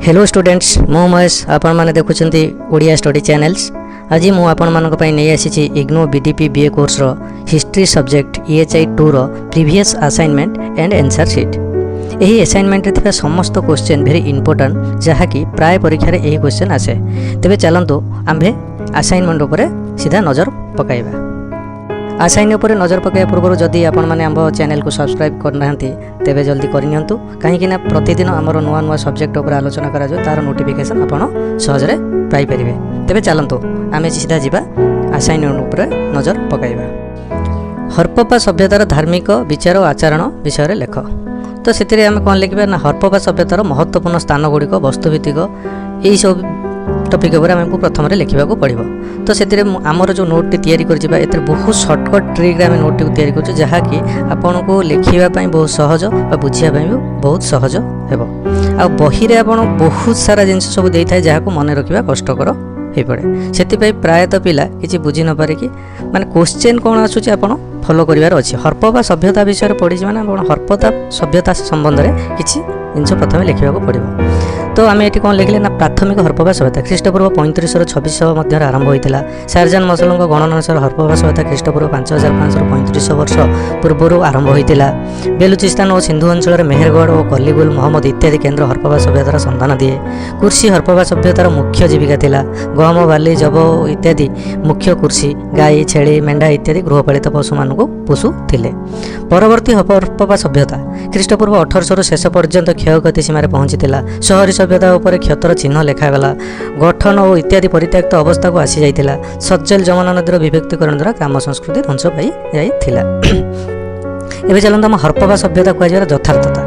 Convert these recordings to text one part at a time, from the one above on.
Hello students मु महेश आपण माने देखुछंती ओडिया स्टडी चैनल्स। आज मु आपण मानक पई नै आसीछि इग्नो बीडीपी बीए कोर्स रो हिस्ट्री सब्जेक्ट EHI 2 रो previous assignment and answer sheet. एही असाइनमेंट रे थिबा समस्त क्वेश्चन वेरी इंपोर्टेंट जहा कि प्राय परीक्षा रे एही क्वेश्चन आसे। तेबे चलंतु आम्भे असाइनमेंट ऊपर सीधा नजर पकाइबा। असाइन उपर नजर पकाइबा पूर्व जदि आपण माने आम चैनल को सब्सक्राइब करना तेबे जल्दी करनियंतु कहीं प्रतिदिन आमर नुआ नुआ सब्जेक्ट उपर आलोचना करा जो तार नोटिफिकेशन आपण सहजरे पाई परिबे। तेबे चलंतु आमे सीधा जिबा असाइनमेंट उपर नजर पकाइबा। हरप्पा सभ्यतार धार्मिक विचार और आचरण विषय रे लेख। तो सेतिरे आमे कोन लिखबा ना हरप्पा सभ्यतार महत्वपूर्ण स्थान गुड़िक वस्तुभित्तिक यही सब टॉपिक उपर आमको प्रथम लिखा पड़ो। तो से आमर जो नोट तैयारी कर बहुत सर्टकट ट्रिक आम नोट तैयारी कर जहाँकि आपन को लिखापी बहुत सहज और बुझापी भी बहुत सहज हो। आ बही रे आपन बहुत सारा जिनस सब दे था जहाँ को मन रखा कष्टकर हो पड़े। से प्रायतः पिला किसी बुझी न पारे कि माने क्वेश्चन कौन आसूँ आप फॉलो करार अच्छे। हरप्पा सभ्यता विषय पढ़ी मैंने हरप्पा सभ्यता संबंध में किसी जिनस प्रथम लिखा पड़ो। तो आम ये कौन लिखले ना प्राथमिक हरप्पा सभ्यता ख्रीष्टपूर्व 3500 मध्य आरंभ होता। शारजान मसलों गणना अनुसार हरप्पा सभ्यता ख्रीष्टपूर्व 5535 वर्ष पूर्व आरंभ होता। बेलुचिस्तान और सिंधु अंचल मेहरगढ़ और कलिगुल मोहम्मद इत्यादि केन्द्र हरप्पा सभ्यतार संधान दिए। कृषि हरप्पा सभ्यतार मुख्य जीविका थिला। गहम बाली जब इत्यादि मुख्य कृषि गाई छेली मेंढा इत्यादि गृहपालित पशु मान पोषुले। परवर्ती हरप्पा सभ्यता ख्रीष्टपूर्व 1800 शेष पर्यंत क्षयगति सीमार पहुंचीला। शहरी सभ्यता उपर क्षतर चिन्ह लेखागला। गठन और इत्यादि परित्यक्त अवस्था को आसी जाइथिला। सज्जल जमुना नदीर विभक्तिकरण द्वारा ग्राम संस्कृति ध्वंस पाई जाइथिला। एबे चलंत आम हरप्पा सभ्यता कहुर यथार्थता।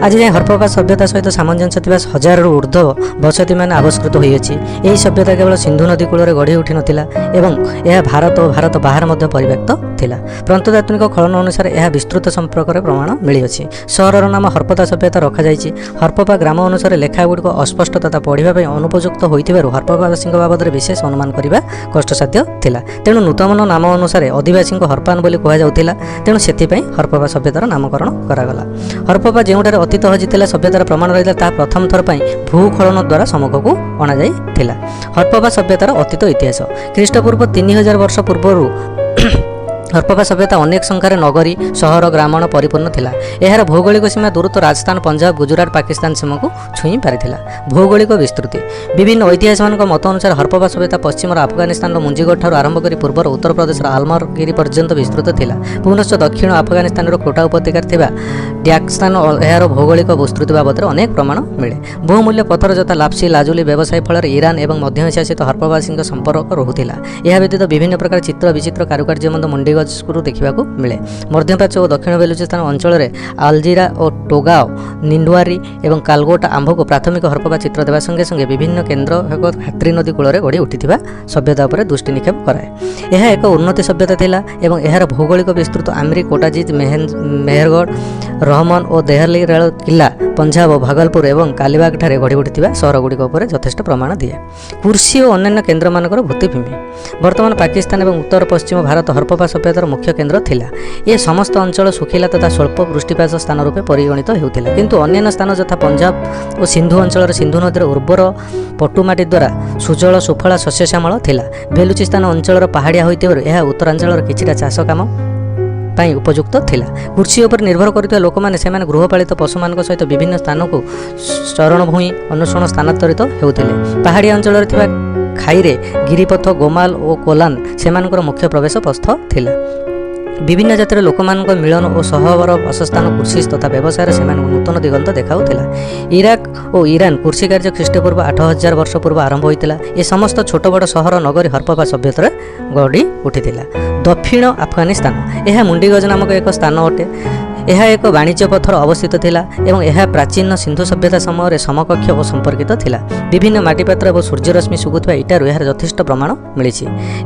आज जाए हरप्पा सभ्यता सहित सामंजस्य थिबा 1000 रु ऊर्ध्व बसती मान आविष्कृत होइछि। एही सभ्यता केवल सिंधु नदी कूल गढ़ी उठी नथिला एवं यह भारत और भारत बाहर मध्य परिव्याप्त थिला। प्रत्नतात्विक खनन अनुसार यह विस्तृत संपर्क प्रमाण मिलिछि। सहरर नाम हरप्पा सभ्यता रखा जाइछि। हरप्पा ग्राम अनुसार लेखा गुड़िक अस्पष्ट तथा पढ़िबा पई अनुपयुक्त होइथिबारु हरप्पावासी बाबद विशेष अनुमान करिबा कष्टसाध्य थिला। तेणु नूतन नाम अनुसार आदिवासी हरप्पान बोली कहा जाउथिला। तेणु सेथिपई हरप्पा सभ्यतार नामकरण करागला। हरप्पा जेउठारे अतीत हजिला सभ्यतार प्रमाण रहिला ता प्रथम थर पई भूखलन द्वारा सम्मुख को अणा जाइथिला। हरप्पा सभ्यतार अतीत इतिहास ख्रीष्टपूर्व 3000 वर्ष पूर्व हरप्पा सभ्यता अनेक संख्यार नगरी सहर ग्रामण परिपूर्ण थिला। एहार भौगोलिक सीमा दूरत राजस्थान पंजाब गुजरात पाकिस्तान सीमा को छुई पारिथिला। भौगोलिक विस्तृति विभिन्न ऐतिहासिक मत अनुसार हरप्पा सभ्यता पश्चिम अफगानिस्तान मुंजीगढ़ ठार आरंभ कर पूर्वर उत्तर प्रदेश आलमरगिरी पर्यंत विस्तृत थिला। पुनश्च दक्षिण अफगानिस्तान कोटा उपत्यकार थिबा डैगस्तान एहार भौगोलिक विस्तृति बाबद अनेक प्रमाण मिले। बहुमूल्य पत्थर जता लाप्सी लाजुली व्यवसाय फल ईरान और मध्य एशिया सहित हरप्पावासी संपर्क रहुथिला। यह व्यतीत विभिन्न प्रकार चित्र विचित्र कारुकार्य मुंडी देखा मिले। मध्यप्राच्य और दक्षिण बेलुचिस्तान अंचल में आलजीरा और टोगाओ निंडुआरी और कालगोटा आंभ को प्राथमिक हरप्पा चित्र देवा संगे संगे विभिन्न केन्द्र हात्री नदी कूल गढ़ी उठिथिबा सभ्यता उपर दृष्टि निक्षेप कराए। यह एक उन्नति सभ्यता थिला एवं एहार भौगोलिक विस्तृत आमरी कोटाजीत मेहरगढ़ रहमान और देहली रेल किला पंजाब भागलपुर और कालीबाग ठारे गढ़ी उठिथिबा सहर गुड़िक उपर यथेष्ट प्रमाण दिए। कृषि और अन्य केन्द्र मानकर भित्तिभूमि वर्तमान पाकिस्तान और उत्तर पश्चिम भारत हरप्पा सभ्यतार मुख्य केन्द्र थिला। ये समस्त अंचल सुखिला तथा स्वल्प वृष्टिपात स्थान रूपे परिगणित होउथिला। किंतु अन्य स्थान यथा पंजाब और सिंधु अंचल सिंधु नदीर उर्वर पटुमाटी द्वारा सुजल सुफला शस्य श्यामल थिला। बेलुचिस्तान अंचल पहाड़िया होइतिबारु यह उत्तरांचल किछिटा चाष काम पाई उपयुक्त थिला। कृषि उपर निर्भर करथिबा लोक माने सेमाने गृहपालित पशु मान सहित विभिन्न स्थान को चरण भूमि अनुसरण स्थानांतरित हेउथिले। पहाड़िया अंचल थिबा खाईरे गिरिपथ गोमाल और कोलान सेमानकर मुख्य प्रवेश पथ थिला। विभिन्न जातिर लोक मिलन और सहवर वासस्थान कृषि तथा व्यवसाय से नूतन दिगंत देखाऊला। इराक और ईरान कृषि कार्य ख्रीष्टपूर्व 8000 वर्ष पूर्व आरंभ होता। ये समस्त छोट बड़ सहर नगरी हरप्पा सभ्यतार गढ़ी उठिथिला। दक्षिण अफगानिस्तान यह मुंडीगज नामक एक स्थान अटे। यह एक वाणिज्य पथर अवस्थित थिला एवं यह प्राचीन सिंधु सभ्यता समय समकक्ष और संपर्कित थिला। विभिन्न माटीपात्र और सूर्यरश्मि सुगुवा इटार यार यथेष्ट प्रमाण मिली।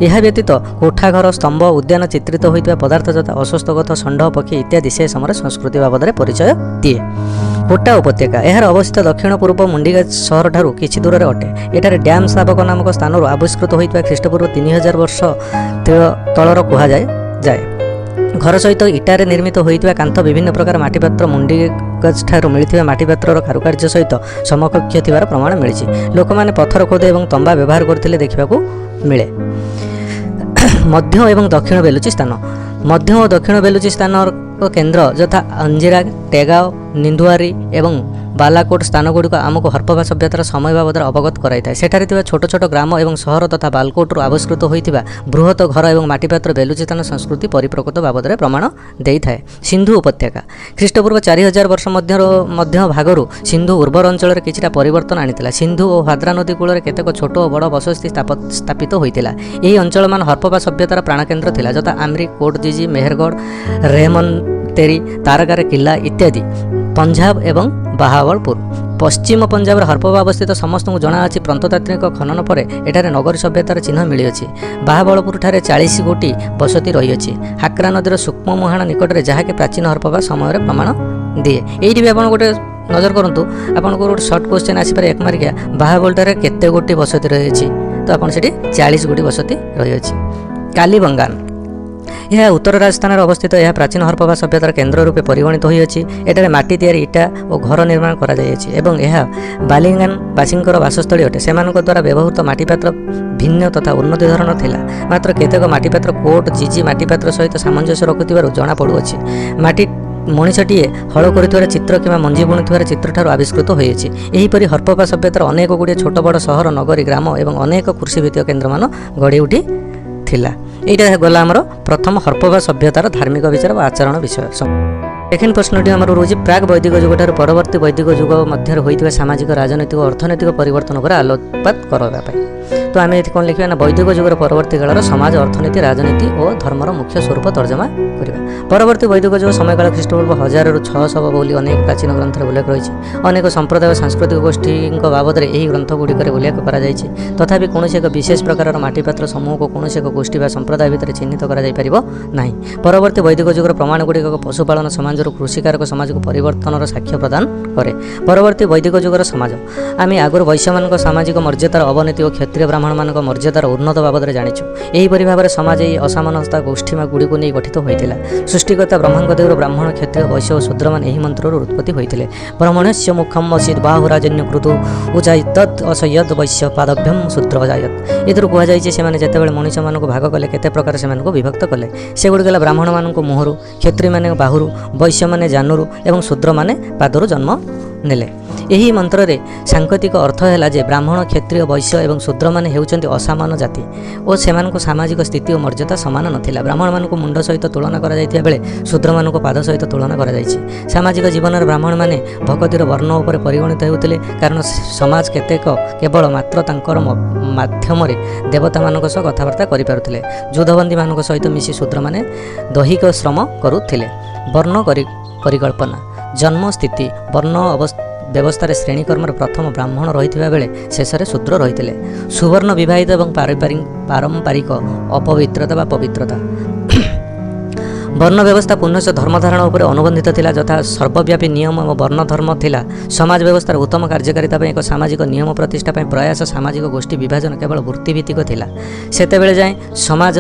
यह व्यतीत कोठाघर स्तंभ उद्यान चित्रित होता पदार्थ तथा अश्वत्थगथ षंढ पक्षी इत्यादि से समय संस्कृति बाबद परिचय दिए। कोटा उपत्यका यार अवस्थित दक्षिण पूर्व मुंडीगज सहर ठारू किछि दूर अटे। एठारे डैम शावक नामक स्थान आविष्कृत होता ख्रीष्टपूर्व 3000 वर्ष तलर कहुए। घर सहित इटारे निर्मित होता कांथ विभिन्न प्रकार माटीपात्र मुंडी କାଗଜ ଠାରୁ ମିଳିଥିବା ମାଟି ପାତ୍ରର କାରୁକାର୍ଯ୍ୟ ସହିତ ସମକକ୍ଷ ଥିବାର ପ୍ରମାଣ ମିଳିଛି। ଲୋକମାନେ ପଥର ଖୋଦ ଏବଂ ତମ୍ବା ବ୍ୟବହାର କରୁଥିଲେ ଦେଖିବାକୁ ମିଳେ। ମଧ୍ୟ ଏବଂ ଦକ୍ଷିଣ ବେଲୁଚି ସ୍ଥାନ। ମଧ୍ୟ ଓ ଦକ୍ଷିଣ ବେଲୁଚି ସ୍ଥାନର କେନ୍ଦ୍ର ଯଥା ଅଞ୍ଜିରା, ଟେଗାଓ, ନିନ୍ଦୁଆରୀ ଏବଂ ବାଲାକୋଟ ସ୍ଥାନଗୁଡ଼ିକ ଆମକୁ ହରପ୍ପା ସଭ୍ୟତାର ସମୟ ବାବଦରେ ଅବଗତ କରାଇଥାଏ। ସେଠାରେ ଥିବା ଛୋଟ ଛୋଟ ଗ୍ରାମ ଏବଂ ସହର ତଥା ବାଲକୋଟରୁ ଆବିଷ୍କୃତ ହୋଇଥିବା ବୃହତ ଘର ଏବଂ ମାଟିପାତ୍ର ବେଲୁଚିସ୍ତାନ ସଂସ୍କୃତି ପରିପ୍ରକୃତ ବାବଦରେ ପ୍ରମାଣ ଦେଇଥାଏ। ସିନ୍ଧୁ ଉପତ୍ୟକା ଖ୍ରୀଷ୍ଟପୂର୍ବ 4000 ବର୍ଷ ମଧ୍ୟ ଭାଗରୁ ସିନ୍ଧୁ ଉର୍ବର ଅଞ୍ଚଳରେ କିଛିଟା ପରିବର୍ତ୍ତନ ଆଣିଥିଲା। ସିନ୍ଧୁ ଓ ଭାଦ୍ରା ନଦୀ କୂଳରେ କେତେକ ଛୋଟ ଓ ବଡ଼ ବସତି ସ୍ଥାପିତ ହୋଇଥିଲା। ଏହି ଅଞ୍ଚଳମାନ ହରପ୍ପା ସଭ୍ୟତାର ପ୍ରାଣକେନ୍ଦ୍ର ଥିଲା, ଯଥା ଆମ୍ରି, କୋଟ ଜିଜି, ମେହେରଗଡ଼, ରେହମନ ତେରୀ, ତାରକାରେ କିଲ୍ଲା ଇତ୍ୟାଦି। ପଞ୍ଜାବ ଏବଂ ବାହାବଳପୁର। ପଶ୍ଚିମ ପଞ୍ଜାବରେ ହରପ୍ପା ଅବସ୍ଥିତ ସମସ୍ତଙ୍କୁ ଜଣାଅଛି। ପ୍ରତ୍ନତାତ୍ତ୍ୱିକ ଖନନ ପରେ ଏଠାରେ ନଗରୀ ସଭ୍ୟତାର ଚିହ୍ନ ମିଳିଅଛି। ବାହାବଳପୁରଠାରେ 40 ଗୋଟି ବସତି ରହିଅଛି। ହାକ୍ରା ନଦୀର ସୂକ୍ଷ୍ମ ମୁହାଣ ନିକଟରେ, ଯାହାକି ପ୍ରାଚୀନ ହରପ୍ପା ସମୟରେ ପ୍ରମାଣ ଦିଏ। ଏଇଠି ବି ଆପଣ ଗୋଟେ ନଜର କରନ୍ତୁ, ଆପଣଙ୍କର ଗୋଟେ ସର୍ଟ କ୍ୱେଶ୍ଚନ୍ ଆସିପାରେ ଏକ ମାର୍କିଆ, ବାହାବଳପୁରରେ କେତେ ଗୋଟି ବସତି ରହିଅଛି? ତ ଆପଣ ସେଠି 40 ଗୋଟି ବସତି ରହିଅଛି। କାଲିବଙ୍ଗାନ। ଏହା ଉତ୍ତର ରାଜସ୍ଥାନରେ ଅବସ୍ଥିତ। ଏହା ପ୍ରାଚୀନ ହରପ୍ପା ସଭ୍ୟତାର କେନ୍ଦ୍ର ରୂପେ ପରିଗଣିତ ହୋଇଅଛି। ଏଠାରେ ମାଟି ତିଆରି ଇଟା ଓ ଘର ନିର୍ମାଣ କରାଯାଇଅଛି ଏବଂ ଏହା ବାଲିଙ୍ଗାନ ବାସୀଙ୍କର ବାସସ୍ଥଳୀ ଅଟେ। ସେମାନଙ୍କ ଦ୍ୱାରା ବ୍ୟବହୃତ ମାଟିପାତ୍ର ଭିନ୍ନ ତଥା ଉନ୍ନତ ଧରଣର ଥିଲା, ମାତ୍ର କେତେକ ମାଟିପାତ୍ର କୋଟ ଜିଜି ମାଟିପାତ୍ର ସହିତ ସାମଞ୍ଜସ୍ୟ ରଖୁଥିବାରୁ ଜଣାପଡ଼ୁଅଛି। ମଣିଷଟିଏ ହଳ କରୁଥିବାର ଚିତ୍ର କିମ୍ବା ମଞ୍ଜି ବୁଣୁଥିବାର ଚିତ୍ରଠାରୁ ଆବିଷ୍କୃତ ହୋଇଅଛି। ଏହିପରି ହରପ୍ପା ସଭ୍ୟତାର ଅନେକ ଗୁଡ଼ିଏ ଛୋଟ ବଡ଼ ସହର, ନଗରୀ, ଗ୍ରାମ ଏବଂ ଅନେକ କୃଷିଭିତ୍ତିକ କେନ୍ଦ୍ରମାନ ଗଢ଼ି ଉଠିଥିଲା। এইটা গলা আমার প্রথম হরপ্পা সভ্যতার ধার্মিক বিচার বা আচরণ বিষয়। সেকেন্ড প্রশ্নটি আমার রয়েছে প্রাক বৈদিক যুগঠার পরবর্তী বৈদিক যুগ মধ্যে হয়েছে সামাজিক, রাজনৈতিক ও অর্থনৈতিক পরিবর্তন উপরে আলোকপাত করা। তো আমি এটি কোণ লিখবা না বৈদিক যুগের পরবর্তী কালর সমাজ, অর্থনীতি, রাজনীতি ও ধর্মর মুখ্য স্বরূপ তর্জমা করা। পরবর্তী বৈদিক যুগ সময়কাল খ্রিস্টপূর্ব 1000 ରୁ 600 বলে অনেক প্রাচীন গ্রন্থের উল্লেখ রয়েছে। অনেক সম্প্রদায় ও সাংস্কৃতিক গোষ্ঠী বাবদরে এই গ্রন্থগুড়িকরে উল্লেখ করা যাইছে। তথাপি কৌশি এক বিশেষ প্রকারর মাটিপাত্র সমূহকে কৌশি এক গোষ্ঠী বা সম্প্রদায় ভিতরে চিহ্নিত করা যাইপারিব নাই। পরবর্তী বৈদিক যুগের প্রমাণগুড়িক পশুপালন সমাজর কৃষিকারক সমাজকে পরিবর্তনের সাক্ষ্য প্রদান করে। পরবর্তী বৈদিক যুগের সমাজ আমি আগর বৈশ্যମାନଙ୍କ সামাজিক মর্যাদার অবনতি ও ক্ষত্রিয় ব্রাহ্মণମାନଙ୍କ মর্যাদার উন্নত বাবদরে জানিছু। এইপরি ভাবে সমাজ এই অসামনতা গোষ্ঠীগুড়িକୁ ନେଇ গঠিত হয়েছিল। সৃষ্টিকর্তা ব্রহ্মাঙ্ক দেবর ব্রাহ্মণ, ক্ষত্রিয়, বৈশ্য ও শূদ্রମାନେ ଏହି ମନ୍ତ୍ରରୁ ଉତ୍ପତ୍ତି ହୋଇଥିଲେ। ବ୍ରହ୍ମଣ୍ୟସ୍ୟ ମୁଖମ୍ ଅସିତ୍ ବାହୁରାଜନ୍ୟ କୃତୁ ଉଜାୟତତ୍ ଅସୟତ୍ ବୈଶ୍ୟ ପାଦଭ୍ୟମ୍ ଶୂଦ୍ର ଅଜାୟତ୍। ଏଥିରୁ କୁହାଯାଇଛି ସେମାନେ ଯେତେବେଳେ ମଣିଷମାନଙ୍କୁ ଭାଗ କଲେ କେତେ ପ୍ରକାର ସେମାନଙ୍କୁ ବିଭକ୍ତ କଲେ। ସେଗୁଡ଼ିକ ହେଲା ବ୍ରାହ୍ମଣମାନଙ୍କୁ ମୁହଁରୁ, କ୍ଷତ୍ରିୟମାନେ ବାହୁରୁ, ବୈଶ୍ୟମାନେ ଜାନୁରୁ ଏବଂ ଶୂଦ୍ରମାନେ ପାଦରୁ ଜନ୍ମ ନେଲେ। ଏହି ମନ୍ତ୍ରରେ ସାଙ୍କେତିକ ଅର୍ଥ ହେଲା ଯେ ବ୍ରାହ୍ମଣ, କ୍ଷତ୍ରିୟ, ବୈଶ୍ୟ ଏବଂ ଶୂଦ୍ରମାନେ ହେଉଛନ୍ତି ଅସମାନ ଜାତି ଓ ସେମାନଙ୍କ ସାମାଜିକ ସ୍ଥିତି ଓ ମର୍ଯ୍ୟାଦା ସମାନ ନଥିଲା। ବ୍ରାହ୍ମଣମାନଙ୍କୁ ମୁଣ୍ଡ ସହିତ ତୁଳନା କରାଯାଇଥିବା ବେଳେ ଶୂଦ୍ରମାନଙ୍କୁ ପାଦ ସହିତ ତୁଳନା କରାଯାଇଛି। ସାମାଜିକ ଜୀବନରେ ବ୍ରାହ୍ମଣମାନେ ଭକତିର ବର୍ଣ୍ଣ ଉପରେ ପରିଗଣିତ ହେଉଥିଲେ, କାରଣ ସମାଜ କେବଳ ମାତ୍ର ତାଙ୍କର ମାଧ୍ୟମରେ ଦେବତାମାନଙ୍କ ସହ କଥାବାର୍ତ୍ତା କରିପାରୁଥିଲେ। ଯୁଦ୍ଧବନ୍ଦୀମାନଙ୍କ ସହିତ ମିଶି ଶୂଦ୍ରମାନେ ଦୈହିକ ଶ୍ରମ କରୁଥିଲେ। ବର୍ଣ୍ଣ ପରିକଳ୍ପନା। ଜନ୍ମ, ସ୍ଥିତି, ବର୍ଣ୍ଣ ବ୍ୟବସ୍ଥାରେ ଶ୍ରେଣୀକର୍ମରେ ପ୍ରଥମ ବ୍ରାହ୍ମଣ ରହିଥିବା ବେଳେ ଶେଷରେ ଶୂଦ୍ର ରହିଥିଲେ। ସୁବର୍ଣ୍ଣ ବିବାହିତ ଏବଂ ପାରମ୍ପରିକ ଅପବିତ୍ରତା ବା ପବିତ୍ରତା। ବର୍ଣ୍ଣ ବ୍ୟବସ୍ଥା ପୁନଶ୍ଚ ଧର୍ମଧାରଣ ଉପରେ ଅନୁବନ୍ଧିତ ଥିଲା, ଯଥା ସର୍ବବ୍ୟାପୀ ନିୟମ ଓ ବର୍ଣ୍ଣ ଧର୍ମ ଥିଲା। ସମାଜ ବ୍ୟବସ୍ଥାର ଉତ୍ତମ କାର୍ଯ୍ୟକାରିତା ପାଇଁ ଏକ ସାମାଜିକ ନିୟମ ପ୍ରତିଷ୍ଠା ପାଇଁ ପ୍ରୟାସ। ସାମାଜିକ ଗୋଷ୍ଠୀ ବିଭାଜନ କେବଳ ବୃତ୍ତିଭିତ୍ତିକ ଥିଲା। ସେତେବେଳେ ଯାଏଁ ସମାଜ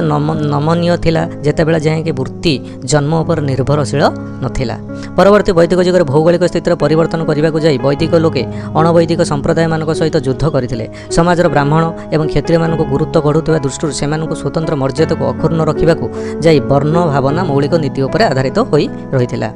ନମନୀୟ ଥିଲା, ଯେତେବେଳେ ଯାଏଁକି ବୃତ୍ତି ଜନ୍ମ ଉପରେ ନିର୍ଭରଶୀଳ ନଥିଲା। ପରବର୍ତ୍ତୀ ବୈଦିକ ଯୁଗରେ ଭୌଗୋଳିକ ସ୍ଥିତିର ପରିବର୍ତ୍ତନ କରିବାକୁ ଯାଇ ବୈଦିକ ଲୋକେ ଅଣବୈଦିକ ସମ୍ପ୍ରଦାୟମାନଙ୍କ ସହିତ ଯୁଦ୍ଧ କରିଥିଲେ। ସମାଜର ବ୍ରାହ୍ମଣ ଏବଂ କ୍ଷତ୍ରିୟମାନଙ୍କୁ ଗୁରୁତ୍ୱ ବଢ଼ୁଥିବା ଦୃଷ୍ଟିରୁ ସେମାନଙ୍କୁ ସ୍ୱତନ୍ତ୍ର ମର୍ଯ୍ୟାଦାକୁ ଅକ୍ଷୁର୍ଣ୍ଣ ରଖିବାକୁ ଯାଇ ବର୍ଣ୍ଣ ଭାବନା ମୌଳିକ ନୀତି ଉପରେ ଆଧାରିତ ହୋଇ ରହିଥିଲା।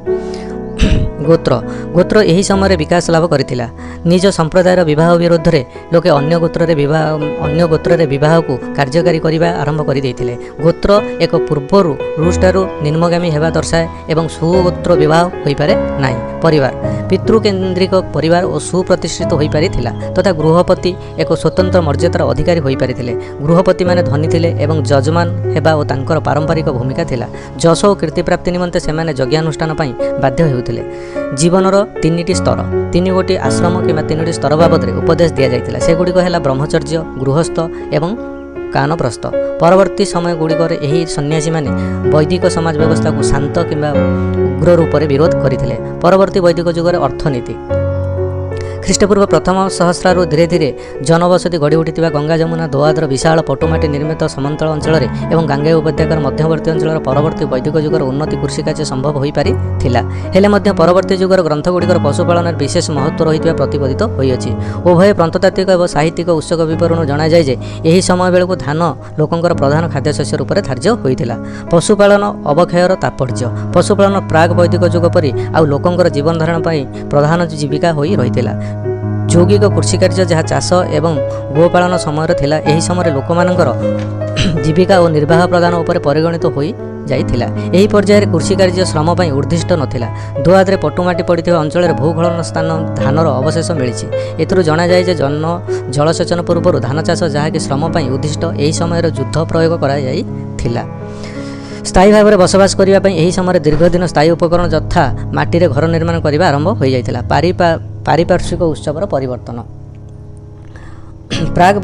ଗୋତ୍ର ଏହି ସମୟରେ ବିକାଶ ଲାଭ କରିଥିଲା। ନିଜ ସମ୍ପ୍ରଦାୟର ବିବାହ ବିରୋଧରେ ଲୋକେ ଅନ୍ୟ ଗୋତ୍ରରେ ବିବାହକୁ କାର୍ଯ୍ୟକାରୀ କରିବା ଆରମ୍ଭ କରିଦେଇଥିଲେ। ଗୋତ୍ର ଏକ ପୂର୍ବରୁ ରୁଷ୍ଠାରୁ ନିମ୍ନଗାମୀ ହେବା ଦର୍ଶାଏ ଏବଂ ସୁଗୋତ୍ର ବିବାହ ହୋଇପାରେ ନାହିଁ। ପରିବାର ପିତୃକେନ୍ଦ୍ରିକ ପରିବାର ଓ ସୁପ୍ରତିଷ୍ଠିତ ହୋଇପାରିଥିଲା ତଥା ଗୃହପତି ଏକ ସ୍ୱତନ୍ତ୍ର ମର୍ଯ୍ୟାଦାର ଅଧିକାରୀ ହୋଇପାରିଥିଲେ। ଗୃହପତିମାନେ ଧନୀ ଥିଲେ ଏବଂ ଯଜମାନ ହେବା ଓ ତାଙ୍କର ପାରମ୍ପରିକ ଭୂମିକା ଥିଲା। ଯଶ ଓ କୀର୍ତ୍ତିପ୍ରାପ୍ତି ନିମନ୍ତେ ସେମାନେ ଯଜ୍ଞାନୁଷ୍ଠାନ ପାଇଁ ବାଧ୍ୟ ହେଉଥିଲେ। ଜୀବନର 3ଟି ସ୍ତର, 3 ଗୋଟି ଆଶ୍ରମ କିମ୍ବା 3ଟି ସ୍ତର ବାବଦରେ ଉପଦେଶ ଦିଆଯାଇଥିଲା। ସେଗୁଡ଼ିକ ହେଲା ବ୍ରହ୍ମଚର୍ଯ୍ୟ, ଗୃହସ୍ଥ ଏବଂ କାନପ୍ରସ୍ଥ। ପରବର୍ତ୍ତୀ ସମୟ ଗୁଡ଼ିକରେ ଏହି ସନ୍ନ୍ୟାସୀମାନେ ବୈଦିକ ସମାଜ ବ୍ୟବସ୍ଥାକୁ ଶାନ୍ତ କିମ୍ବା ଉଗ୍ର ରୂପରେ ବିରୋଧ କରିଥିଲେ। ପରବର୍ତ୍ତୀ ବୈଦିକ ଯୁଗରେ ଅର୍ଥନୀତି। ଖ୍ରୀଷ୍ଟପୂର୍ବ ପ୍ରଥମ ସହସ୍ରାରୁ ଧୀରେ ଧୀରେ ଜନବସତି ଗଢ଼ି ଉଠିଥିବା ଗଙ୍ଗା ଯମୁନା ଦୋଆଦର ବିଶାଳ ପଟୁମାଟି ନିର୍ମିତ ସମତଳ ଅଞ୍ଚଳରେ ଏବଂ ଗାଙ୍ଗେୟ ଉପତ୍ୟକାର ମଧ୍ୟବର୍ତ୍ତୀ ଅଞ୍ଚଳର ପରବର୍ତ୍ତୀ ବୈଦିକ ଯୁଗର ଉନ୍ନତି କୃଷିକାର୍ଯ୍ୟ ସମ୍ଭବ ହୋଇପାରିଥିଲା। ହେଲେ ମଧ୍ୟ ପରବର୍ତ୍ତୀ ଯୁଗର ଗ୍ରନ୍ଥଗୁଡ଼ିକର ପଶୁପାଳନରେ ବିଶେଷ ମହତ୍ତ୍ୱ ରହିଥିବା ପ୍ରତିପାଦିତ ହୋଇଅଛି। ଉଭୟ ପ୍ରତ୍ନତାତ୍ତ୍ୱିକ ଏବଂ ସାହିତ୍ୟିକ ଉତ୍ସକ ବିବରଣରୁ ଜଣାଯାଏ ଯେ ଏହି ସମୟ ବେଳକୁ ଧାନ ଲୋକଙ୍କର ପ୍ରଧାନ ଖାଦ୍ୟଶସ୍ୟ ରୂପରେ ଧାର୍ଯ୍ୟ ହୋଇଥିଲା। ପଶୁପାଳନ ଅବକ୍ଷୟର ତାତ୍ପର୍ଯ୍ୟ ପଶୁପାଳନ ପ୍ରାକ୍ ବୈଦିକ ଯୁଗ ପରି ଆଉ ଲୋକଙ୍କର ଜୀବନ ଧାରଣ ପାଇଁ ପ୍ରଧାନ ଜୀବିକା ହୋଇ ରହିଥିଲା। ଯୌଗିକ କୃଷିକାର୍ଯ୍ୟ ଯାହା ଚାଷ ଏବଂ ଗୋପାଳନ ସମୟରେ ଥିଲା, ଏହି ସମୟରେ ଲୋକମାନଙ୍କର ଜୀବିକା ଓ ନିର୍ବାହ ପ୍ରଦାନ ଉପରେ ପରିଗଣିତ ହୋଇ ଯାଇଥିଲା। ଏହି ପର୍ଯ୍ୟାୟରେ କୃଷିକାର୍ଯ୍ୟ ଶ୍ରମ ପାଇଁ ଉଦ୍ଦିଷ୍ଟ ନଥିଲା। ଦୋଆଦରେ ପଟୁମାଟି ପଡ଼ିଥିବା ଅଞ୍ଚଳରେ ଭୂଖଳନ ସ୍ଥାନ ଧାନର ଅବଶେଷ ମିଳିଛି। ଏଥିରୁ ଜଣାଯାଏ ଯେ ଜଳସେଚନ ପୂର୍ବରୁ ଧାନ ଚାଷ ଯାହାକି ଶ୍ରମ ପାଇଁ ଉଦ୍ଦିଷ୍ଟ ଏହି ସମୟରେ ଯୁଦ୍ଧ ପ୍ରୟୋଗ କରାଯାଇଥିଲା। ସ୍ଥାୟୀ ଭାବରେ ବସବାସ କରିବା ପାଇଁ ଏହି ସମୟରେ ଦୀର୍ଘଦିନ ସ୍ଥାୟୀ ଉପକରଣ ଯଥା ମାଟିରେ ଘର ନିର୍ମାଣ କରିବା ଆରମ୍ଭ ହୋଇଯାଇଥିଲା। ପାରିପାର୍ଶ୍ୱିକ ଉତ୍ସବର ପରିବର୍ତ୍ତନ ପ୍ରାକ୍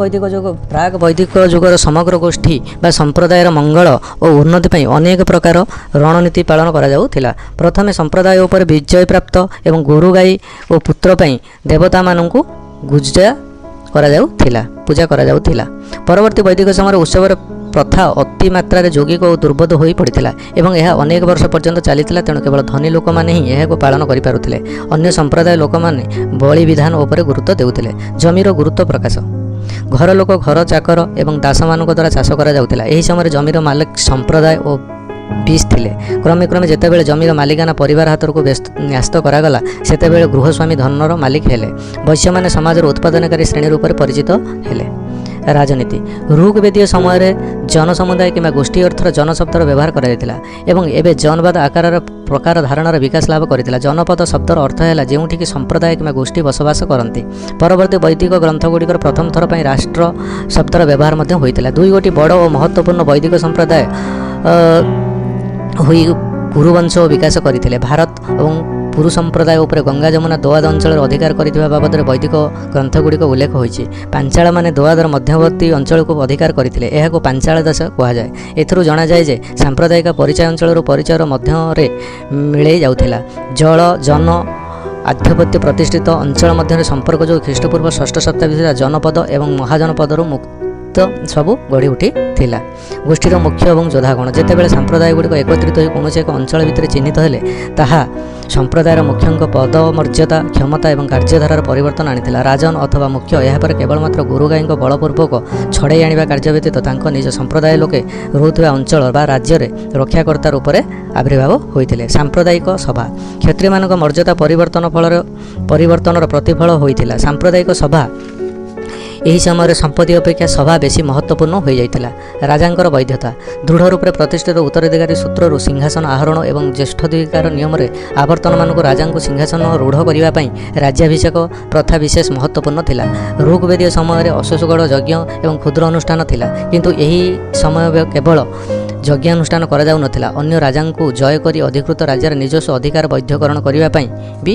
ବୈଦିକ ଯୁଗର ସମଗ୍ର ଗୋଷ୍ଠୀ ବା ସମ୍ପ୍ରଦାୟର ମଙ୍ଗଳ ଓ ଉନ୍ନତି ପାଇଁ ଅନେକ ପ୍ରକାର ରଣନୀତି ପାଳନ କରାଯାଉଥିଲା। ପ୍ରଥମେ ସମ୍ପ୍ରଦାୟ ଉପରେ ବିଜୟ ପ୍ରାପ୍ତ ଏବଂ ଗୋରୁ ଗାଈ ଓ ପୁତ୍ର ପାଇଁ ଦେବତାମାନଙ୍କୁ ପୂଜା କରାଯାଉଥିଲା। ପରବର୍ତ୍ତୀ ବୈଦିକ ସମୟରେ ଉତ୍ସବର ପ୍ରଥା ଅତି ମାତ୍ରାରେ ଯୌଗିକ ଓ ଦୁର୍ବୋଧ୍ୟ ହୋଇ ପଡ଼ିଥିଲା ଏବଂ ଏହା ଅନେକ ବର୍ଷ ପର୍ଯ୍ୟନ୍ତ ଚାଲିଥିଲା। ତେଣୁ କେବଳ ଧନୀ ଲୋକମାନେ ହିଁ ଏହାକୁ ପାଳନ କରିପାରୁଥିଲେ। ଅନ୍ୟ ସମ୍ପ୍ରଦାୟ ଲୋକମାନେ ବଳି ବିଧାନ ଉପରେ ଗୁରୁତ୍ୱ ଦେଉଥିଲେ। ଜମିର ଗୁରୁତ୍ୱ ପ୍ରକାଶ ଘର ଲୋକ, ଘର ଚାକର ଏବଂ ଦାସମାନଙ୍କ ଦ୍ୱାରା ଚାଷ କରାଯାଉଥିଲା। ଏହି ସମୟରେ ଜମିର ମାଲିକ ସମ୍ପ୍ରଦାୟ ଓ ବିଶ୍ ଥିଲେ। କ୍ରମେ କ୍ରମେ ଯେତେବେଳେ ଜମିର ମାଲିକାନା ପରିବାର ହାତକୁ ନ୍ୟସ୍ତ କରାଗଲା, ସେତେବେଳେ ଗୃହସ୍ୱାମୀ ଧନର ମାଲିକ ହେଲେ। ବୈଶ୍ୟମାନେ ସମାଜର ଉତ୍ପାଦନକାରୀ ଶ୍ରେଣୀ ରୂପରେ ପରିଚିତ ହେଲେ। ରାଜନୀତି ଋଗ୍ବେଦୀୟ ସମୟରେ ଜନସମୁଦାୟ କିମ୍ବା ଗୋଷ୍ଠୀ ଅର୍ଥର ଜନଶବ୍ଦର ବ୍ୟବହାର କରାଯାଇଥିଲା ଏବଂ ଏବେ ଜନବାଦ ପ୍ରକାର ଧାରଣାର ବିକାଶ ଲାଭ କରିଥିଲା। ଜନପଦ ଶବ୍ଦର ଅର୍ଥ ହେଲା ଯେଉଁଠିକି ସମ୍ପ୍ରଦାୟ କିମ୍ବା ଗୋଷ୍ଠୀ ବସବାସ କରନ୍ତି। ପରବର୍ତ୍ତୀ ବୈଦିକ ଗ୍ରନ୍ଥଗୁଡ଼ିକର ପ୍ରଥମ ଥର ପାଇଁ ରାଷ୍ଟ୍ର ଶବ୍ଦର ବ୍ୟବହାର ମଧ୍ୟ ହୋଇଥିଲା। ଦୁଇଗୋଟି ବଡ଼ ଓ ମହତ୍ତ୍ୱପୂର୍ଣ୍ଣ ବୈଦିକ ସମ୍ପ୍ରଦାୟ ହୋଇ କୁରୁବଂଶ ବିକାଶ କରିଥିଲେ। ଭାରତ ଏବଂ ପୁରୁ ସମ୍ପ୍ରଦାୟ ଉପରେ ଗଙ୍ଗା ଯମୁନା ଦୋଆଦ ଅଞ୍ଚଳରେ ଅଧିକାର କରିଥିବା ବାବଦରେ ବୈଦିକ ଗ୍ରନ୍ଥଗୁଡ଼ିକ ଉଲ୍ଲେଖ ହୋଇଛି। ପାଞ୍ଚାଳମାନେ ଦୋଆଦର ମଧ୍ୟବର୍ତ୍ତୀ ଅଞ୍ଚଳକୁ ଅଧିକାର କରିଥିଲେ। ଏହାକୁ ପାଞ୍ଚାଳ ଦେଶ କୁହାଯାଏ। ଏଥିରୁ ଜଣାଯାଏ ଯେ ସାମ୍ପ୍ରଦାୟିକ ପରିଚୟ ଅଞ୍ଚଳରୁ ପରିଚୟର ମଧ୍ୟରେ ମିଳେଇ ଯାଉଥିଲା। ଜନ ଆଧିପତ୍ୟ ପ୍ରତିଷ୍ଠିତ ଅଞ୍ଚଳ ମଧ୍ୟରେ ସମ୍ପର୍କ ଯୋଗୁଁ ଖ୍ରୀଷ୍ଟପୂର୍ବ ଷଷ୍ଠ ଶତାବ୍ଦୀ ସୁଦ୍ଧା ଜନପଦ ଏବଂ ମହାଜନପଦରୁ ମୁକ୍ତ ସବୁ ଗଢ଼ି ଉଠିଥିଲା। ଗୋଷ୍ଠୀର ମୁଖ୍ୟ ଏବଂ ଯୋଦ୍ଧାଗଣ ଯେତେବେଳେ ସମ୍ପ୍ରଦାୟଗୁଡ଼ିକ ଏକତ୍ରିତ ହୋଇ କୌଣସି ଏକ ଅଞ୍ଚଳ ଭିତରେ ଚିହ୍ନିତ ହେଲେ, ତାହା ସମ୍ପ୍ରଦାୟର ମୁଖ୍ୟଙ୍କ ପଦ ମର୍ଯ୍ୟାଦା, କ୍ଷମତା ଏବଂ କାର୍ଯ୍ୟଧାରାର ପରିବର୍ତ୍ତନ ଆଣିଥିଲା। ରାଜନ ଅଥବା ମୁଖ୍ୟ ଏହାପରେ କେବଳମାତ୍ର ଗୋରୁଗାଈଙ୍କ ବଳପୂର୍ବକ ଛଡ଼ାଇ ଆଣିବା କାର୍ଯ୍ୟ ବ୍ୟତୀତ ତାଙ୍କ ନିଜ ସମ୍ପ୍ରଦାୟ ଲୋକେ ରହୁଥିବା ଅଞ୍ଚଳ ବା ରାଜ୍ୟରେ ରକ୍ଷାକର୍ତ୍ତା ରୂପରେ ଆବିର୍ଭାବ ହୋଇଥିଲେ। ସାମ୍ପ୍ରଦାୟିକ ସଭା କ୍ଷତ୍ରିୟମାନଙ୍କ ମର୍ଯ୍ୟାଦା ପରିବର୍ତ୍ତନର ପ୍ରତିଫଳ ହୋଇଥିଲା। ସାମ୍ପ୍ରଦାୟିକ ସଭା ଏହି ସମୟରେ ସମ୍ପତ୍ତି ଅପେକ୍ଷା ସଭା ବେଶୀ ମହତ୍ତ୍ୱପୂର୍ଣ୍ଣ ହୋଇଯାଇଥିଲା। ରାଜାଙ୍କର ବୈଧତା ଦୃଢ଼ ରୂପରେ ପ୍ରତିଷ୍ଠିତ ଉତ୍ତରାଧିକାରୀ ସୂତ୍ରରୁ ସିଂହାସନ ଆହରଣ ଏବଂ ଜ୍ୟେଷ୍ଠାଧିକାର ନିୟମରେ ଆବର୍ତ୍ତନମାନଙ୍କୁ ରାଜାଙ୍କୁ ସିଂହାସନ ରୂଢ଼ କରିବା ପାଇଁ ରାଜ୍ୟାଭିଷେକ ପ୍ରଥା ବିଶେଷ ମହତ୍ତ୍ୱପୂର୍ଣ୍ଣ ଥିଲା। ଋଗ୍ବେଦୀୟ ସମୟରେ ଅଶ୍ୱଗଢ଼ ଯଜ୍ଞ ଏବଂ କ୍ଷୁଦ୍ର ଅନୁଷ୍ଠାନ ଥିଲା, କିନ୍ତୁ ଏହି ସମୟ କେବଳ ଯଜ୍ଞାନୁଷ୍ଠାନ କରାଯାଉନଥିଲା। ଅନ୍ୟ ରାଜାଙ୍କୁ ଜୟ କରି ଅଧିକୃତ ରାଜ୍ୟର ନିଜସ୍ୱ ଅଧିକାର ବୈଧକରଣ କରିବା ପାଇଁ ବି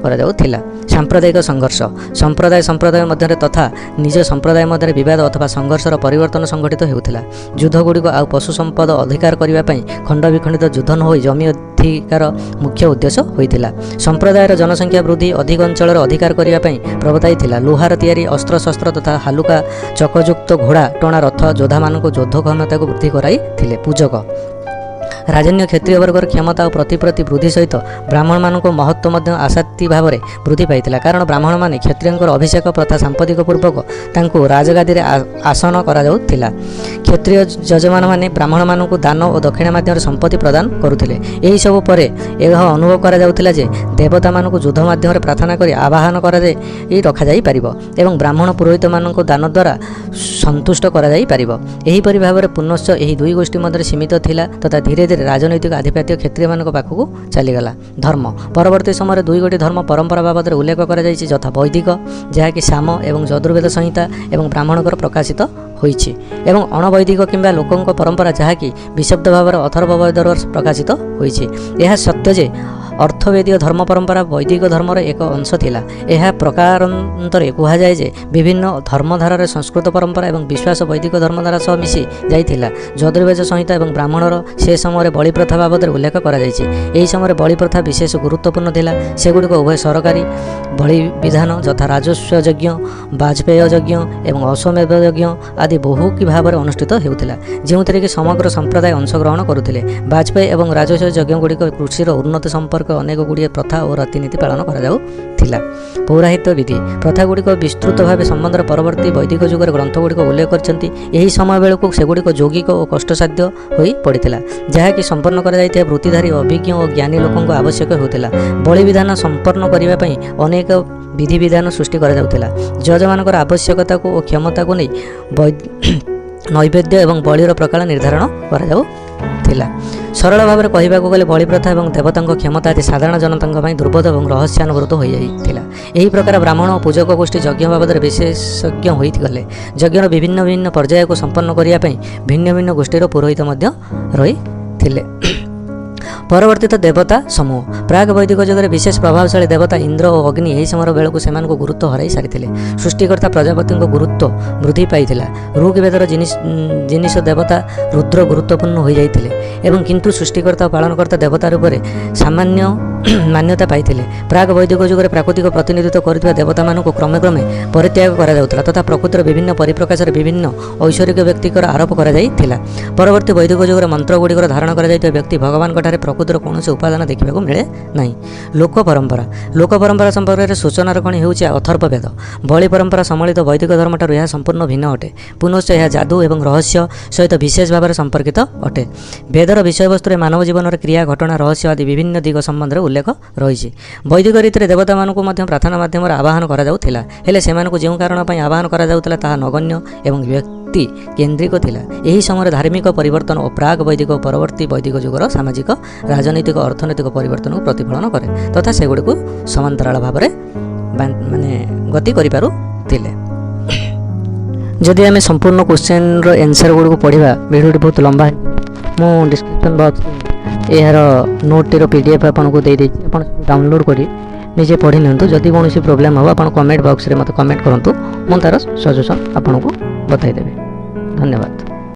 କରାଯାଉଥିଲା। ସାମ୍ପ୍ରଦାୟିକ ସଂଘର୍ଷ ସମ୍ପ୍ରଦାୟ ମଧ୍ୟରେ ତଥା ନିଜ ସମ୍ପ୍ରଦାୟ ମଧ୍ୟରେ ବିବାଦ ଅଥବା ସଂଘର୍ଷର ପରିବର୍ତ୍ତନ ସଂଘଟିତ ହେଉଥିଲା। ଯୁଦ୍ଧଗୁଡ଼ିକ ଆଉ ପଶୁ ସମ୍ପଦ ଅଧିକାର କରିବା ପାଇଁ ଖଣ୍ଡ ବିଖଣ୍ଡିତ ଯୁଦ୍ଧ ନ ହୋଇ ଜମି ଅଧିକାର ମୁଖ୍ୟ ଉଦ୍ଦେଶ୍ୟ ହୋଇଥିଲା। ସମ୍ପ୍ରଦାୟର ଜନସଂଖ୍ୟା ବୃଦ୍ଧି ଅଧିକ ଅଞ୍ଚଳର ଅଧିକାର କରିବା ପାଇଁ ପ୍ରବର୍ତ୍ତାଇ ଥିଲା। ଲୁହାର ତିଆରି ଅସ୍ତ୍ରଶସ୍ତ୍ର ତଥା ହାଲୁକା ଚକଯୁକ୍ତ ଘୋଡ଼ା ଟଣା ରଥ ଯୋଦ୍ଧାମାନଙ୍କୁ ଯୁଦ୍ଧ କ୍ଷମତାକୁ ବୃଦ୍ଧି କରାଇଥିଲେ। ପୂଜକ ରାଜନ୍ୟ କ୍ଷତ୍ରିୟ ବର୍ଗର କ୍ଷମତା ଓ ପ୍ରତିପ୍ରତି ବୃଦ୍ଧି ସହିତ ବ୍ରାହ୍ମଣମାନଙ୍କ ମହତ୍ତ୍ୱ ମଧ୍ୟ ଆଶାତି ଭାବରେ ବୃଦ୍ଧି ପାଇଥିଲା। କାରଣ ବ୍ରାହ୍ମଣମାନେ କ୍ଷତ୍ରିୟଙ୍କର ଅଭିଷେକ ପ୍ରଥା ସାମ୍ପ୍ରତିକ ପୂର୍ବକ ତାଙ୍କୁ ରାଜଗାଦିରେ ଆସନ କରାଯାଉଥିଲା। କ୍ଷତ୍ରିୟ ଯଜମାନମାନେ ବ୍ରାହ୍ମଣମାନଙ୍କୁ ଦାନ ଓ ଦକ୍ଷିଣା ମାଧ୍ୟମରେ ସମ୍ପତ୍ତି ପ୍ରଦାନ କରୁଥିଲେ। ଏହିସବୁ ପରେ ଏହା ଅନୁଭବ କରାଯାଉଥିଲା ଯେ ଦେବତାମାନଙ୍କୁ ଯୁଦ୍ଧ ମାଧ୍ୟମରେ ପ୍ରାର୍ଥନା କରି ଆବାହନ କରାଯାଇ ରଖାଯାଇପାରିବ ଏବଂ ବ୍ରାହ୍ମଣ ପୁରୋହିତମାନଙ୍କୁ ଦାନ ଦ୍ୱାରା ସନ୍ତୁଷ୍ଟ କରାଯାଇପାରିବ। ଏହିପରି ଭାବରେ ପୁନଶ୍ଚ ଏହି ଦୁଇ ଗୋଷ୍ଠୀ ମଧ୍ୟରେ ସୀମିତ ଥିଲା ତଥା ଧୀରେ ଧୀରେ ରାଜନୈତିକ ଆଧିପତ୍ୟ କ୍ଷତ୍ରିୟମାନଙ୍କ ପାଖକୁ ଚାଲିଗଲା। ଧର୍ମ ପରବର୍ତ୍ତୀ ସମୟରେ ଦୁଇଗୋଟି ଧର୍ମ ପରମ୍ପରା ବାବଦରେ ଉଲ୍ଲେଖ କରାଯାଇଛି, ଯଥା ବୈଦିକ ଯାହାକି ସାମ ଏବଂ ଯଜୁର୍ବେଦ ସଂହିତା ଏବଂ ବ୍ରାହ୍ମଣଙ୍କର ପ୍ରକାଶିତ ହୋଇଛି ଏବଂ ଅଣବୈଦିକ କିମ୍ବା ଲୋକଙ୍କ ପରମ୍ପରା ଯାହାକି ବିଶବ୍ଦ ଭାବରେ ଅଥର୍ବବେଦରେ ପ୍ରକାଶିତ ହୋଇଛି। ଏହା ସତ୍ୟ ଯେ ଅର୍ଥବେଦୀୟ ଧର୍ମ ପରମ୍ପରା ବୈଦିକ ଧର୍ମର ଏକ ଅଂଶ ଥିଲା। ଏହା ପ୍ରକାରାନ୍ତରେ କୁହାଯାଏ ଯେ ବିଭିନ୍ନ ଧର୍ମଧାରାରେ ସଂସ୍କୃତ ପରମ୍ପରା ଏବଂ ବିଶ୍ୱାସ ବୈଦିକ ଧର୍ମଧାରା ସହ ମିଶି ଯାଇଥିଲା। ଯଜୁର୍ବେଦ ସଂହିତା ଏବଂ ବ୍ରାହ୍ମଣର ସେ ସମୟରେ ବଳି ପ୍ରଥା ବାବଦରେ ଉଲ୍ଲେଖ କରାଯାଇଛି। ଏହି ସମୟରେ ବଳି ପ୍ରଥା ବିଶେଷ ଗୁରୁତ୍ୱପୂର୍ଣ୍ଣ ଥିଲା। ସେଗୁଡ଼ିକ ଉଭୟ ସରକାରୀ ବଳି ବିଧାନ ଯଥା ରାଜସ୍ୱ ଯଜ୍ଞ, ବାଜପେୟ ଯଜ୍ଞ ଏବଂ ଅଶ୍ୱମେଧ ଯଜ୍ଞ ଆଦି ବହୁ ଭାବରେ ଅନୁଷ୍ଠିତ ହେଉଥିଲା, ଯେଉଁଥିରେ କି ସମଗ୍ର ସମ୍ପ୍ରଦାୟ ଅଂଶଗ୍ରହଣ କରୁଥିଲେ। ବାଜପେୟୀ ଏବଂ ରାଜସ୍ୱ ଯଜ୍ଞଗୁଡ଼ିକ କୃଷିର ଉନ୍ନତି ସମ୍ପର୍କରେ ଅନେକ ଗୁଡ଼ିଏ ପ୍ରଥା ଓ ରୀତିନୀତି ପାଳନ କରାଯାଉଥିଲା। ପୌରାହିତ୍ୟ ବିଧି ପ୍ରଥାଗୁଡ଼ିକ ବିସ୍ତୃତ ଭାବେ ସମ୍ବନ୍ଧର ପରବର୍ତ୍ତୀ ବୈଦିକ ଯୁଗରେ ଗ୍ରନ୍ଥଗୁଡ଼ିକ ଉଲ୍ଲେଖ କରିଛନ୍ତି। ଏହି ସମୟ ବେଳକୁ ସେଗୁଡ଼ିକ ଯୌଗିକ ଓ କଷ୍ଟସାଧ୍ୟ ହୋଇ ପଡ଼ିଥିଲା, ଯାହାକି ସମ୍ପନ୍ନ କରାଯାଇଥିବା ବୃତ୍ତିଧାରୀ ଅଭିଜ୍ଞ ଓ ଜ୍ଞାନୀ ଲୋକଙ୍କ ଆବଶ୍ୟକ ହେଉଥିଲା। ବଳି ବିଧାନ ସମ୍ପନ୍ନ କରିବା ପାଇଁ ଅନେକ ବିଧିବିଧାନ ସୃଷ୍ଟି କରାଯାଉଥିଲା। ଜଜମାନଙ୍କର ଆବଶ୍ୟକତାକୁ ଓ କ୍ଷମତାକୁ ନେଇ ନୈବେଦ୍ୟ ଏବଂ ବଳିର ପ୍ରକାର ନିର୍ଦ୍ଧାରଣ କରାଯାଉଥିଲା। ସରଳ ଭାବରେ କହିବାକୁ ଗଲେ ବଳି ପ୍ରଥା ଏବଂ ଦେବତାଙ୍କ କ୍ଷମତା ଆଦି ସାଧାରଣ ଜନତାଙ୍କ ପାଇଁ ଦୁର୍ବୋଧ୍ୟ ଏବଂ ରହସ୍ୟାନୁବୃତ ହୋଇଯାଇଥିଲା। ଏହି ପ୍ରକାର ବ୍ରାହ୍ମଣ ଓ ପୂଜକ ଗୋଷ୍ଠୀ ଯଜ୍ଞ ବାବଦରେ ବିଶେଷଜ୍ଞ ହୋଇଗଲେ। ଯଜ୍ଞର ବିଭିନ୍ନ ଭିନ୍ନ ପର୍ଯ୍ୟାୟକୁ ସମ୍ପନ୍ନ କରିବା ପାଇଁ ଭିନ୍ନ ଭିନ୍ନ ଗୋଷ୍ଠୀର ପୁରୋହିତ ମଧ୍ୟ ରହିଥିଲେ। ପରବର୍ତ୍ତୀତ ଦେବତା ସମୂହ ପ୍ରାକ୍ ବୈଦିକ ଯୁଗରେ ବିଶେଷ ପ୍ରଭାବଶାଳୀ ଦେବତା ଇନ୍ଦ୍ର ଓ ଅଗ୍ନି ଏହି ସମୟ ବେଳକୁ ସେମାନଙ୍କୁ ଗୁରୁତ୍ୱ ହରାଇ ସାରିଥିଲେ। ସୃଷ୍ଟିକର୍ତ୍ତା ପ୍ରଜାପତିଙ୍କ ଗୁରୁତ୍ୱ ବୃଦ୍ଧି ପାଇଥିଲା। ଋଗ୍ବେଦର ଜିନିଷ ଦେବତା ରୁଦ୍ର ଗୁରୁତ୍ୱପୂର୍ଣ୍ଣ ହୋଇଯାଇଥିଲେ ଏବଂ କିନ୍ତୁ ସୃଷ୍ଟିକର୍ତ୍ତା ଓ ପାଳନକର୍ତ୍ତା ଦେବତା ରୂପରେ ସାମାନ୍ୟ ମାନ୍ୟତା ପାଇଥିଲେ। ପ୍ରାକ୍ ବୈଦିକ ଯୁଗରେ ପ୍ରାକୃତିକ ପ୍ରତିନିଧିତ୍ୱ କରୁଥିବା ଦେବତାମାନଙ୍କୁ କ୍ରମେ କ୍ରମେ ପରିତ୍ୟାଗ କରାଯାଉଥିଲା ତଥା ପ୍ରକୃତିର ବିଭିନ୍ନ ପରିପ୍ରକାଶରେ ବିଭିନ୍ନ ଐଶ୍ୱରିକ ବ୍ୟକ୍ତିଙ୍କର ଆରୋପ କରାଯାଇଥିଲା। ପରବର୍ତ୍ତୀ ବୈଦିକ ଯୁଗରେ ମନ୍ତ୍ରଗୁଡ଼ିକର ଧାରଣ କରାଯାଇଥିବା ବ୍ୟକ୍ତି ଭଗବାନଙ୍କଠାରେ ପ୍ରକୃତିର କୌଣସି ଉପାଦାନ ଦେଖିବାକୁ ମିଳେ ନାହିଁ। ଲୋକ ପରମ୍ପରା ସମ୍ପର୍କରେ ସୂଚନାର ଖଣି ହେଉଛି ଅଥର୍ବବେଦ। ବଳି ପରମ୍ପରା ସମ୍ବଳିତ ବୈଦିକ ଧର୍ମଠାରୁ ଏହା ସମ୍ପୂର୍ଣ୍ଣ ଭିନ୍ନ ଅଟେ। ପୁନଶ୍ଚ ଏହା ଯାଦୁ ଏବଂ ରହସ୍ୟ ସହିତ ବିଶେଷ ଭାବରେ ସମ୍ପର୍କିତ ଅଟେ। ବେଦର ବିଷୟବସ୍ତୁରେ ମାନବ ଜୀବନର କ୍ରିୟା, ଘଟଣା, ରହସ୍ୟ ଆଦି ବିଭିନ୍ନ ଦିଗ ସମ୍ବନ୍ଧରେ ଉଲ୍ଲେଖ ରହିଛି। ବୈଦିକ ରୀତିରେ ଦେବତାମାନଙ୍କୁ ମଧ୍ୟ ପ୍ରାର୍ଥନା ମାଧ୍ୟମରେ ଆବାହନ କରାଯାଉଥିଲା, ହେଲେ ସେମାନଙ୍କୁ ଯେଉଁ କାରଣ ପାଇଁ ଆବାହନ କରାଯାଉଥିଲା ତାହା ନଗଣ୍ୟ ଏବଂ ବ୍ୟକ୍ତି କେନ୍ଦ୍ରିକ ଥିଲା। ଏହି ସମୟରେ ଧାର୍ମିକ ପରିବର୍ତ୍ତନ ଓ ପ୍ରାକ୍ ବୈଦିକ ଓ ପରବର୍ତ୍ତୀ ବୈଦିକ ଯୁଗର ସାମାଜିକ, ରାଜନୈତିକ, ଅର୍ଥନୈତିକ ପରିବର୍ତ୍ତନକୁ ପ୍ରତିଫଳନ କରେ ତଥା ସେଗୁଡ଼ିକୁ ସମାନ୍ତରାଳ ଭାବରେ ଗତି କରିପାରୁଥିଲେ। ଯଦି ଆମେ ସମ୍ପୂର୍ଣ୍ଣ କ୍ୱେଶ୍ଚନର ଆନ୍ସର ଗୁଡ଼ିକୁ ପଢ଼ିବା, ଭିଡ଼ିଓଟି ବହୁତ ଲମ୍ବା। ମୁଁ ଡିସ୍କ୍ରିପ୍ସନ୍ ବକ୍ସରେ ଏହାର ନୋଟ୍ଟିର PDF ଆପଣଙ୍କୁ ଦେଇଦେଇଛି, ଆପଣ ଡାଉନଲୋଡ଼୍ କରି ନିଜେ ପଢ଼ି ନିଅନ୍ତୁ। ଯଦି କୌଣସି ପ୍ରୋବ୍ଲେମ୍ ହେବ ଆପଣ କମେଣ୍ଟ ବକ୍ସରେ ମୋତେ କମେଣ୍ଟ କରନ୍ତୁ, ମୁଁ ତା'ର ସଜେସନ୍ ଆପଣଙ୍କୁ ବତାଇଦେବି। ଧନ୍ୟବାଦ।